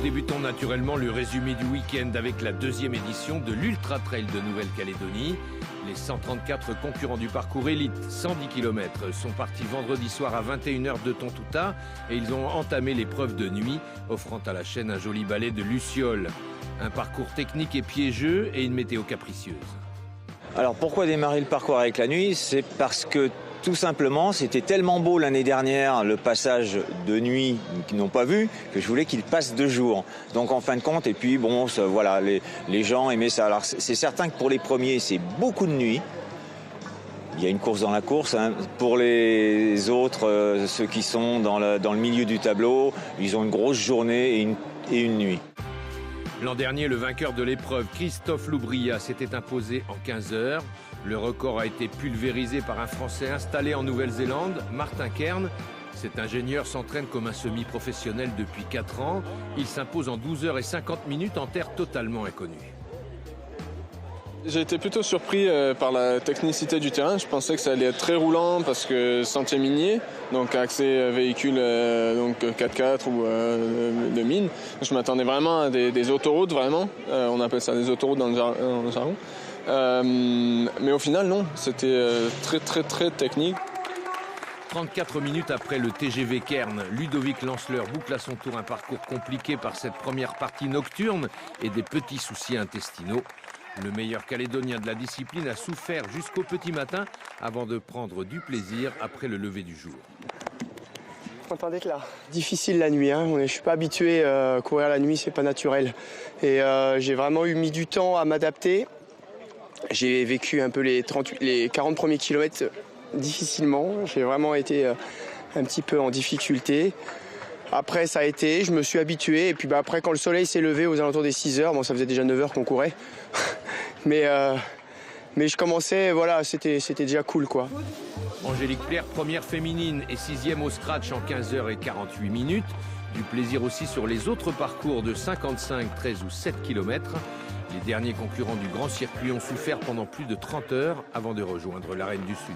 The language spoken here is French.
débutons naturellement le résumé du week-end avec la deuxième édition de l'Ultra Trail de Nouvelle-Calédonie. Les 134 concurrents du parcours élite 110 km sont partis vendredi soir à 21h de Tontouta et ils ont entamé l'épreuve de nuit, offrant à la chaîne un joli balai de lucioles. Un parcours technique et piégeux et une météo capricieuse. Alors pourquoi démarrer le parcours avec la nuit? C'est parce que tout simplement, c'était tellement beau l'année dernière, le passage de nuit qu'ils n'ont pas vu, que je voulais qu'il passe de jour. Donc en fin de compte, et puis bon, ça, voilà, les gens aimaient ça. Alors c'est certain que pour les premiers, c'est beaucoup de nuit. Il y a une course dans la course. Hein. Pour les autres, ceux qui sont dans le milieu du tableau, ils ont une grosse journée et une nuit. L'an dernier, le vainqueur de l'épreuve, Christophe Loubria, s'était imposé en 15 heures. Le record a été pulvérisé par un Français installé en Nouvelle-Zélande, Martin Kern. Cet ingénieur s'entraîne comme un semi-professionnel depuis 4 ans. Il s'impose en 12h50 en terre totalement inconnue. J'ai été plutôt surpris par la technicité du terrain. Je pensais que ça allait être très roulant parce que sentier minier, donc accès véhicule donc 4x4 ou de mine. Je m'attendais vraiment à des autoroutes, vraiment. On appelle ça des autoroutes dans le jargon. Mais au final, non. C'était très technique. 34 minutes après le TGV Kern, Ludovic Lanceleur boucle à son tour un parcours compliqué par cette première partie nocturne et des petits soucis intestinaux. Le meilleur Calédonien de la discipline a souffert jusqu'au petit matin avant de prendre du plaisir après le lever du jour. Content d'être là. Difficile la nuit, hein. Je ne suis pas habitué à courir la nuit, c'est pas naturel. Et j'ai vraiment mis du temps à m'adapter. J'ai vécu un peu les 40 premiers kilomètres difficilement. J'ai vraiment été un petit peu en difficulté. Après, ça a été, je me suis habitué. Et puis après, quand le soleil s'est levé aux alentours des 6h, bon, ça faisait déjà 9h qu'on courait. mais je commençais, voilà, c'était déjà cool, quoi. Angélique Plaire, première féminine et 6e au scratch en 15h48. Du plaisir aussi sur les autres parcours de 55, 13 ou 7 km. Les derniers concurrents du grand circuit ont souffert pendant plus de 30 heures avant de rejoindre l'Arène du Sud.